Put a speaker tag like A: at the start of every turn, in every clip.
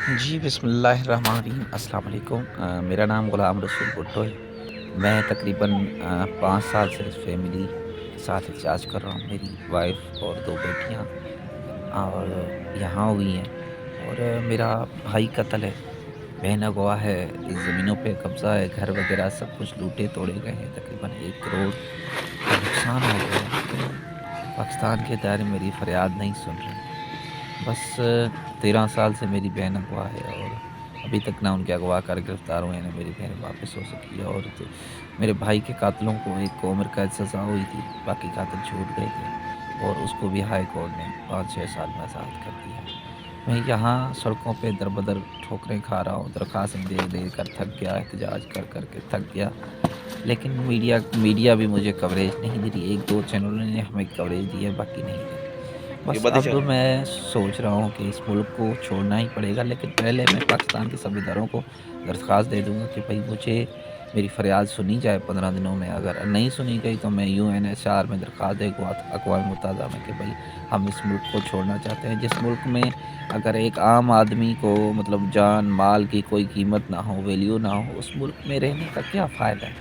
A: جی، بسم اللہ الرحمن الرحیم، السلام علیکم۔ میرا نام غلام رسول بھٹو ہے۔ میں تقریباً 5 سال سے اس فیملی کے ساتھ احتجاج کر رہا ہوں۔ میری وائف اور 2 بیٹیاں اور یہاں ہوئی ہیں، اور میرا بھائی قتل ہے، بہن اغوا ہے، زمینوں پہ قبضہ ہے، گھر وغیرہ سب کچھ لوٹے توڑے گئے ہیں، تقریباً 1 کروڑ کا نقصان ہو گیا ہے، لیکن پاکستان کے ادارے میری فریاد نہیں سن رہے ہیں۔ بس 13 سال سے میری بہن اغوا ہے، اور ابھی تک نہ ان کے اغوا کار گرفتار ہوئے ہیں، نہ میری بہن واپس ہو سکی ہے، اور میرے بھائی کے قاتلوں کو ایک کو عمر قید سزا ہوئی تھی، باقی قاتل چھوٹ گئے تھے، اور اس کو بھی ہائی کورٹ نے 5-6 سال میں آزاد کر دیا ہے۔ میں یہاں سڑکوں پہ در بدر ٹھوکریں کھا رہا ہوں، درخواستیں دے دے کر تھک گیا، احتجاج کر کر کے تھک گیا، لیکن میڈیا بھی مجھے کوریج نہیں دے رہی۔ 1-2 چینلوں نے ہمیں کوریج دی ہے، باقی نہیں دے رہی۔
B: یہ
A: بس
B: باتیں
A: اب
B: چل رہی
A: میں سوچ رہا ہوں کہ اس ملک کو چھوڑنا ہی پڑے گا، لیکن پہلے میں پاکستان کے سب اداروں کو درخواست دے دوں گا کہ بھائی مجھے میری فریاد سنی جائے 15 دنوں میں۔ اگر نہیں سنی گئی تو میں UNHCR میں درخواست دے گا، اقوام متحدہ میں، کہ بھائی ہم اس ملک کو چھوڑنا چاہتے ہیں، جس ملک میں اگر ایک عام آدمی کو مطلب جان مال کی کوئی قیمت نہ ہو، ویلیو نہ ہو، اس ملک میں رہنے کا کیا فائدہ ہے؟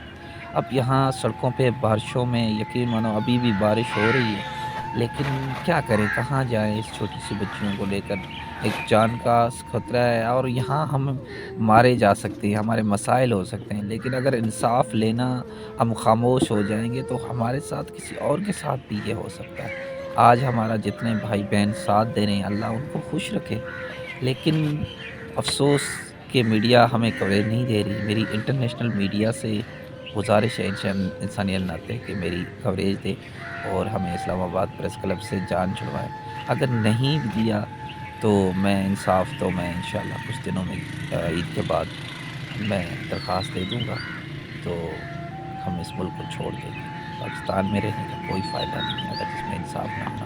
A: اب یہاں سڑکوں پہ بارشوں میں یقین مانو ابھی بھی بارش ہو رہی ہے، لیکن کیا کریں، کہاں جائیں اس چھوٹی سی بچیوں کو لے کر؟ ایک جان کا خطرہ ہے، اور یہاں ہم مارے جا سکتے ہیں، ہمارے مسائل ہو سکتے ہیں، لیکن اگر انصاف لینا ہم خاموش ہو جائیں گے تو ہمارے ساتھ کسی اور کے ساتھ بھی یہ ہو سکتا ہے۔ آج ہمارا جتنے بھائی بہن ساتھ دے رہے ہیں، اللہ ان کو خوش رکھے، لیکن افسوس کہ میڈیا ہمیں کوریج نہیں دے رہی۔ میری انٹرنیشنل میڈیا سے گزارش ہے انسانی الناطے کہ میری کوریج دے اور ہمیں اسلام آباد پریس کلب سے جان چھڑوائے۔ اگر نہیں بھی دیا تو میں انصاف تو میں انشاءاللہ کچھ دنوں میں عید کے بعد میں درخواست دے دوں گا، تو ہم اس ملک کو چھوڑ دیں گے۔ پاکستان میں رہنے کا کوئی فائدہ نہیں ہے اگر اس میں انصاف نہ ہو۔